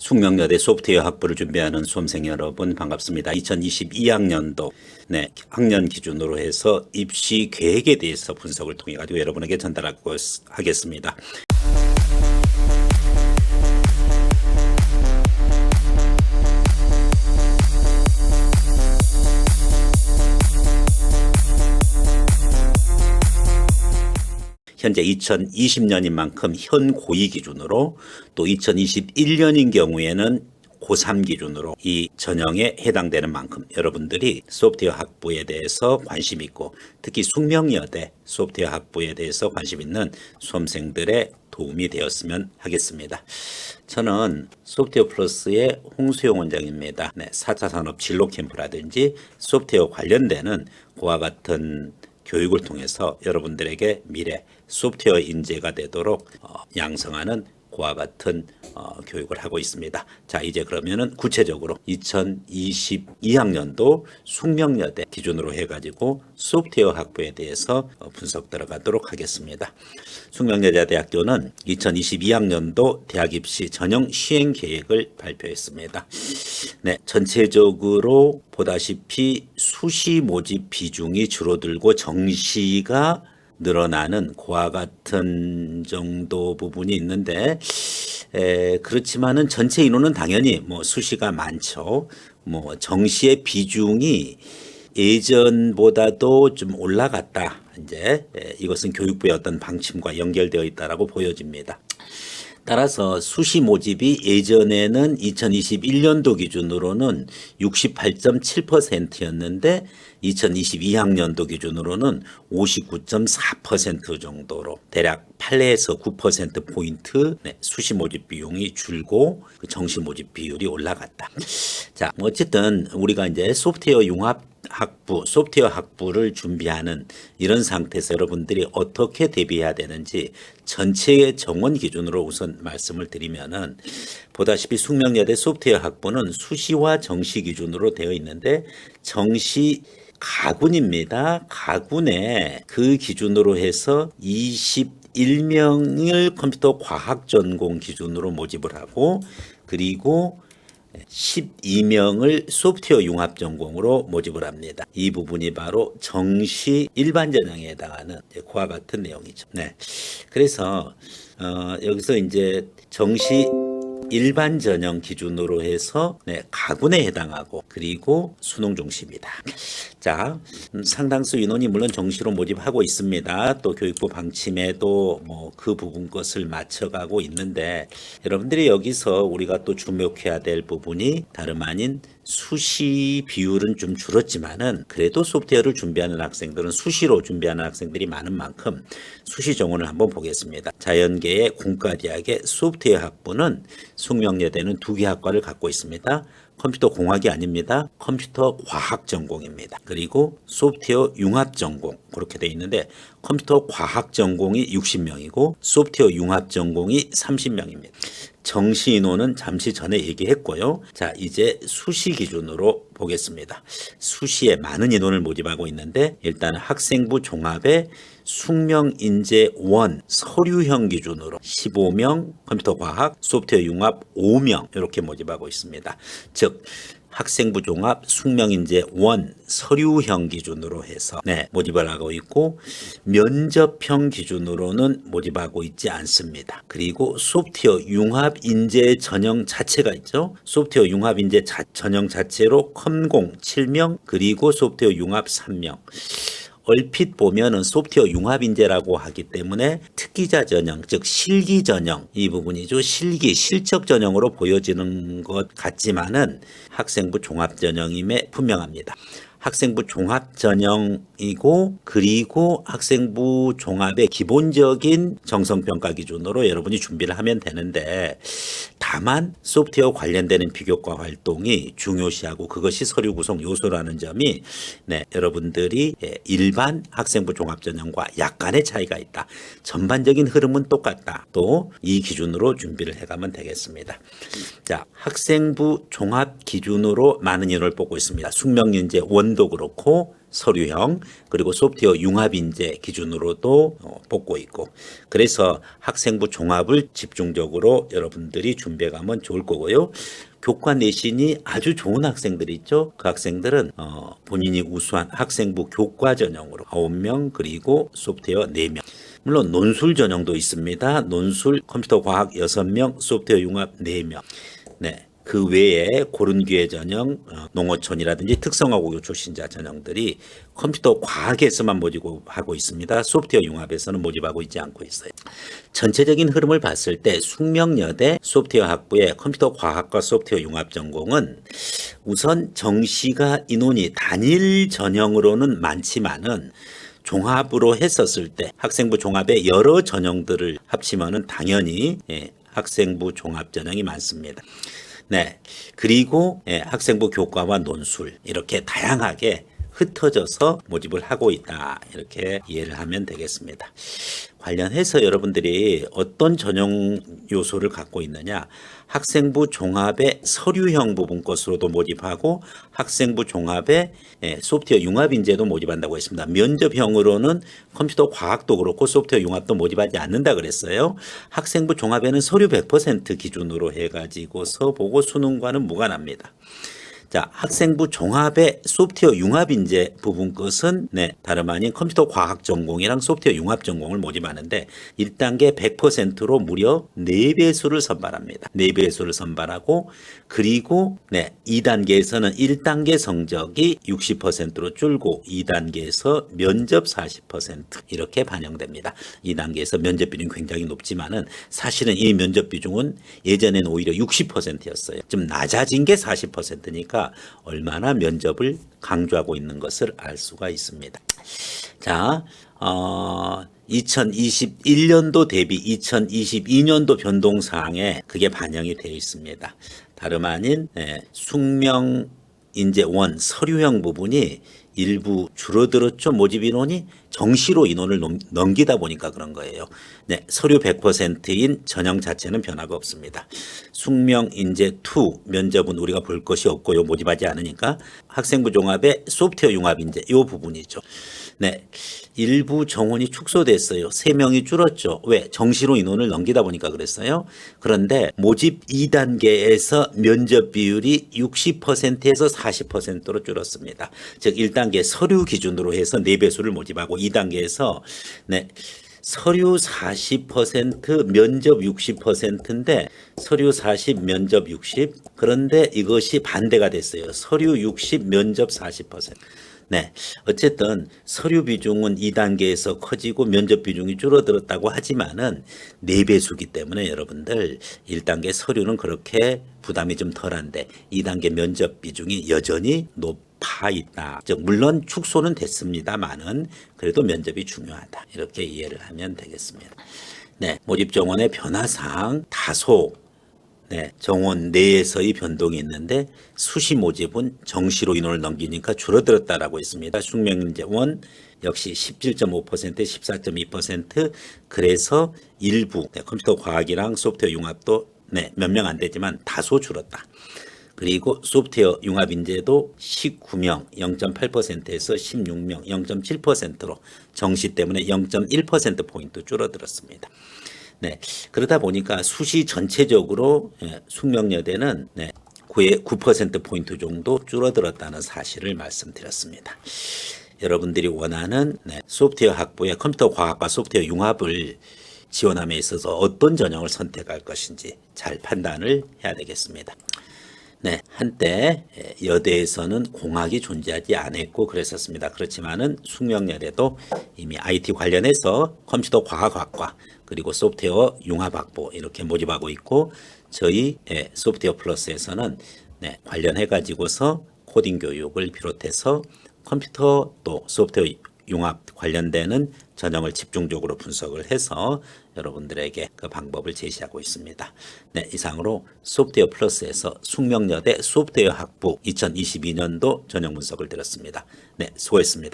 숙명여대 소프트웨어 학부를 준비하는 수험생 여러분 반갑습니다. 2022학년도 학년 기준으로 해서 입시 계획에 대해서 분석을 통해 가지고 여러분에게 전달하고 하겠습니다. 현재 2020년인 만큼 현 고2 기준으로 또 2021년인 경우에는 고3 기준으로 이 전형에 해당되는 만큼 여러분들이 소프트웨어 학부에 대해서 관심 있고 특히 숙명여대 소프트웨어 학부에 대해서 관심 있는 수험생들의 도움이 되었으면 하겠습니다. 저는 소프트웨어 플러스의 홍수용 원장입니다. 4차 산업 진로 캠프라든지 소프트웨어 관련되는 그와 같은 교육을 통해서 여러분들에게 미래 소프트웨어 인재가 되도록 양성하는 그와 같은 교육을 하고 있습니다. 자, 이제 그러면은 구체적으로 2022학년도 숙명여대 기준으로 해가지고 소프트웨어 학부에 대해서 분석 들어가도록 하겠습니다. 숙명여자대학교는 2022학년도 대학 입시 전형 시행 계획을 발표했습니다. 전체적으로 보다시피 수시 모집 비중이 줄어들고 정시가 늘어나는 그와 같은 정도 부분이 있는데 그렇지만은 전체 인원은 당연히 수시가 많죠. 정시의 비중이 예전보다도 좀 올라갔다. 이제 이것은 교육부의 어떤 방침과 연결되어 있다라고 보여집니다. 따라서 수시 모집이 예전에는 2021년도 기준으로는 68.7%였는데 2022학년도 기준으로는 59.4% 정도로 대략 8에서 9%포인트 수시 모집 비용이 줄고 정시 모집 비율이 올라갔다. 자, 어쨌든 우리가 이제 소프트웨어 학부를 준비하는 이런 상태에서 여러분들이 어떻게 대비해야 되는지 전체의 정원 기준으로 우선 말씀을 드리면은 보다시피 숙명여대 소프트웨어 학부는 수시와 정시 기준으로 되어 있는데 정시 가군입니다. 가군에 그 기준으로 해서 21명을 컴퓨터 과학 전공 기준으로 모집을 하고 그리고 12명을 소프트웨어 융합 전공으로 모집을 합니다. 이 부분이 바로 정시 일반 전형에 해당하는 그와 같은 내용이죠. 그래서 여기서 이제 정시 일반 전형 기준으로 해서 가군에 해당하고 그리고 수능 중시입니다. 자, 상당수 인원이 물론 정시로 모집하고 있습니다. 또 교육부 방침에도 그 부분 것을 맞춰가고 있는데 여러분들이 여기서 우리가 또 주목해야 될 부분이 다름 아닌 수시 비율은 좀 줄었지만은 그래도 소프트웨어를 준비하는 학생들은 수시로 준비하는 학생들이 많은 만큼 수시 정원을 한번 보겠습니다. 자연계의 공과대학의 소프트웨어 학부는 숙명여대는 2개 학과를 갖고 있습니다. 컴퓨터 공학이 아닙니다. 컴퓨터 과학 전공입니다. 그리고 소프트웨어 융합 전공 그렇게 돼 있는데 컴퓨터 과학 전공이 60명이고 소프트웨어 융합 전공이 30명입니다. 정시 인원은 잠시 전에 얘기했고요. 자, 이제 수시 기준으로 보겠습니다. 수시에 많은 인원을 모집하고 있는데 일단 학생부 종합의 숙명인재 1 서류형 기준으로 15명, 컴퓨터 과학, 소프트웨어 융합 5명 이렇게 모집하고 있습니다. 즉 학생부 종합 숙명인재 1 서류형 기준으로 해서 모집을 하고 있고 면접형 기준으로는 모집하고 있지 않습니다. 그리고 소프트웨어 융합 인재 전형 자체가 있죠. 소프트웨어 융합 인재 전형 자체로 컴공 7명 그리고 소프트웨어 융합 3명. 얼핏 보면은 소프트웨어 융합 인재라고 하기 때문에 특기자 전형, 즉 실기 전형 이 부분이죠. 실적 전형으로 보여지는 것 같지만은 학생부 종합 전형임에 분명합니다. 학생부 종합 전형이고 그리고 학생부 종합의 기본적인 정성평가 기준으로 여러분이 준비를 하면 되는데 다만 소프트웨어 관련되는 비교과 활동이 중요시하고 그것이 서류 구성 요소라는 점이 여러분들이 일반 학생부 종합 전형과 약간의 차이가 있다. 전반적인 흐름은 똑같다. 또 이 기준으로 준비를 해가면 되겠습니다. 자, 학생부 종합 기준으로 많은 인원을 뽑고 있습니다. 숙명인재 1도 그렇고 서류형 그리고 소프트웨어 융합인재 기준으로도 뽑고 있고 그래서 학생부 종합을 집중적으로 여러분들이 준비해가면 좋을 거고요. 교과 내신이 아주 좋은 학생들이 있죠. 그 학생들은 본인이 우수한 학생부 교과 전형으로 9명 그리고 소프트웨어 4명 물론 논술 전형도 있습니다. 논술 컴퓨터 과학 6명 소프트웨어 융합 4명 네. 그 외에 고른 기회 전형, 농어촌이라든지 특성화고교 출신자 전형들이 컴퓨터 과학에서만 모집하고 있습니다. 소프트웨어 융합에서는 모집하고 있지 않고 있어요. 전체적인 흐름을 봤을 때 숙명여대 소프트웨어 학부의 컴퓨터 과학과 소프트웨어 융합 전공은 우선 정시가 인원이 단일 전형으로는 많지만은 종합으로 했었을 때 학생부 종합의 여러 전형들을 합치면은 당연히 학생부 종합 전형이 많습니다. 네. 그리고 학생부 교과와 논술 이렇게 다양하게 흩어져서 모집을 하고 있다. 이렇게 이해를 하면 되겠습니다. 관련해서 여러분들이 어떤 전형 요소를 갖고 있느냐. 학생부 종합의 서류형 부분 것으로도 모집하고 학생부 종합의 소프트웨어 융합인재도 모집한다고 했습니다. 면접형으로는 컴퓨터 과학도 그렇고 소프트웨어 융합도 모집하지 않는다 그랬어요. 학생부 종합에는 서류 100% 기준으로 해가지고서 보고 수능과는 무관합니다. 자, 학생부 종합의 소프트웨어 융합인재 부분 것은 다름 아닌 컴퓨터 과학 전공이랑 소프트웨어 융합 전공을 모집하는데 1단계 100%로 무려 4배수를 선발합니다. 4배수를 선발하고 그리고 2단계에서는 1단계 성적이 60%로 줄고 2단계에서 면접 40% 이렇게 반영됩니다. 2단계에서 면접 비중이 굉장히 높지만은 사실은 이 면접 비중은 예전에는 오히려 60%였어요. 좀 낮아진 게 40%니까 얼마나 면접을 강조하고 있는 것을 알 수가 있습니다. 자, 2021년도 대비 2022년도 변동사항에 그게 반영이 되어 있습니다. 다름 아닌 숙명인재1 서류형 부분이 일부 줄어들었죠. 모집 인원이 정시로 인원을 넘기다 보니까 그런 거예요. 네, 서류 100%인 전형 자체는 변화가 없습니다. 숙명인재2 면접은 우리가 볼 것이 없고요. 모집하지 않으니까 학생부 종합의 소프트웨어 융합인재 이 부분이죠. 네, 일부 정원이 축소됐어요. 3명이 줄었죠. 왜? 정시로 인원을 넘기다 보니까 그랬어요. 그런데 모집 2단계에서 면접 비율이 60%에서 40%로 줄었습니다. 즉 1단계 서류 기준으로 해서 4배수를 모집하고 2단계에서 서류 40% 면접 60%인데 서류 40 면접 60 그런데 이것이 반대가 됐어요. 서류 60 면접 40%. 네. 어쨌든 서류 비중은 2단계에서 커지고 면접 비중이 줄어들었다고 하지만은 4배수기 때문에 여러분들 1단계 서류는 그렇게 부담이 좀 덜한데 2단계 면접 비중이 여전히 높아 있다. 즉 물론 축소는 됐습니다만은 그래도 면접이 중요하다. 이렇게 이해를 하면 되겠습니다. 네. 모집 정원의 변화사항 다소 정원 내에서의 변동이 있는데 수시 모집은 정시로 인원을 넘기니까 줄어들었다라고 했습니다. 숙명인재1 역시 17.5%, 14.2% 그래서 일부 컴퓨터 과학이랑 소프트웨어 융합도 몇 명 안 되지만 다소 줄었다. 그리고 소프트웨어 융합인재도 19명 0.8%에서 16명 0.7%로 정시 때문에 0.1%포인트 줄어들었습니다. 네, 그러다 보니까 수시 전체적으로 숙명여대는 9%포인트 정도 줄어들었다는 사실을 말씀드렸습니다. 여러분들이 원하는 소프트웨어 학부의 컴퓨터 과학과 소프트웨어 융합을 지원함에 있어서 어떤 전형을 선택할 것인지 잘 판단을 해야 되겠습니다. 네, 한때 여대에서는 공학이 존재하지 않았고 그랬었습니다. 그렇지만은 숙명여대도 이미 IT 관련해서 컴퓨터 과학학과 그리고 소프트웨어 융합학부 이렇게 모집하고 있고 저희 소프트웨어 플러스에서는 관련해 가지고서 코딩 교육을 비롯해서 컴퓨터 또 소프트웨어 융합 관련되는 전형을 집중적으로 분석을 해서 여러분들에게 그 방법을 제시하고 있습니다. 네, 이상으로 소프트웨어 플러스에서 숙명여대 소프트웨어 학부 2022년도 전형 분석을 드렸습니다. 네, 수고했습니다.